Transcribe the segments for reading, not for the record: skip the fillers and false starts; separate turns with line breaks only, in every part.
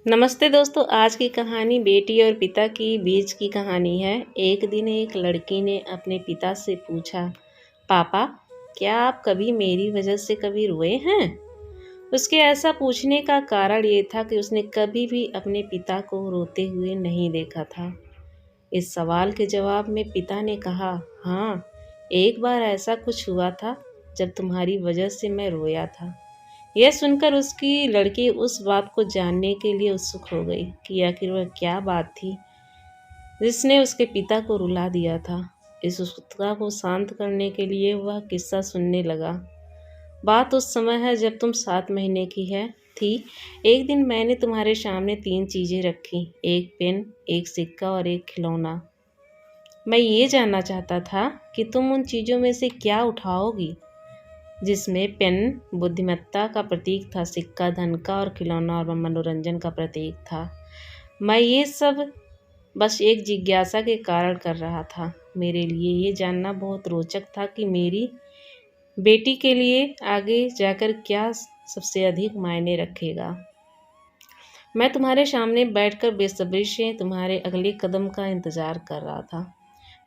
नमस्ते दोस्तों। आज की कहानी बेटी और पिता की बीच की कहानी है। एक दिन एक लड़की ने अपने पिता से पूछा, पापा, क्या आप कभी मेरी वजह से कभी रोए हैं? उसके ऐसा पूछने का कारण ये था कि उसने कभी भी अपने पिता को रोते हुए नहीं देखा था। इस सवाल के जवाब में पिता ने कहा, हाँ, एक बार ऐसा कुछ हुआ था जब तुम्हारी वजह से मैं रोया था। यह सुनकर उसकी लड़की उस बात को जानने के लिए उत्सुक हो गई कि आखिर वह क्या बात थी जिसने उसके पिता को रुला दिया था। इस उत्सुकता को शांत करने के लिए वह किस्सा सुनने लगा। बात उस समय है जब तुम 7 महीने की थी। एक दिन मैंने तुम्हारे सामने 3 चीज़ें रखी, एक पेन, एक सिक्का और एक खिलौना। मैं ये जानना चाहता था कि तुम उन चीज़ों में से क्या उठाओगी। जिसमें पेन बुद्धिमत्ता का प्रतीक था, सिक्का धन का और खिलौना और मनोरंजन का प्रतीक था। मैं ये सब बस एक जिज्ञासा के कारण कर रहा था। मेरे लिए ये जानना बहुत रोचक था कि मेरी बेटी के लिए आगे जाकर क्या सबसे अधिक मायने रखेगा। मैं तुम्हारे सामने बैठकर बेसब्री से तुम्हारे अगले कदम का इंतज़ार कर रहा था।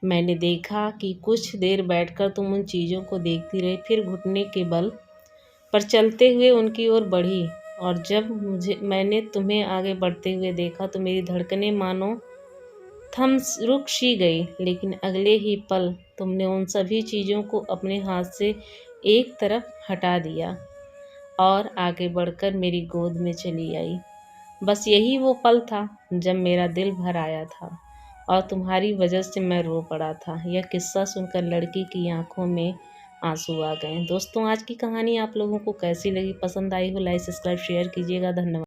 मैंने देखा कि कुछ देर बैठकर तुम उन चीज़ों को देखती रही, फिर घुटने के बल पर चलते हुए उनकी ओर बढ़ी। और जब मैंने तुम्हें आगे बढ़ते हुए देखा तो मेरी धड़कनें मानो रुक सी गई। लेकिन अगले ही पल तुमने उन सभी चीज़ों को अपने हाथ से एक तरफ हटा दिया और आगे बढ़कर मेरी गोद में चली आई। बस यही वो पल था जब मेरा दिल भर आया था और तुम्हारी वजह से मैं रो पड़ा था। यह किस्सा सुनकर लड़की की आंखों में आंसू आ गए। दोस्तों, आज की कहानी आप लोगों को कैसी लगी? पसंद आई हो लाइक सब्सक्राइब शेयर कीजिएगा। धन्यवाद।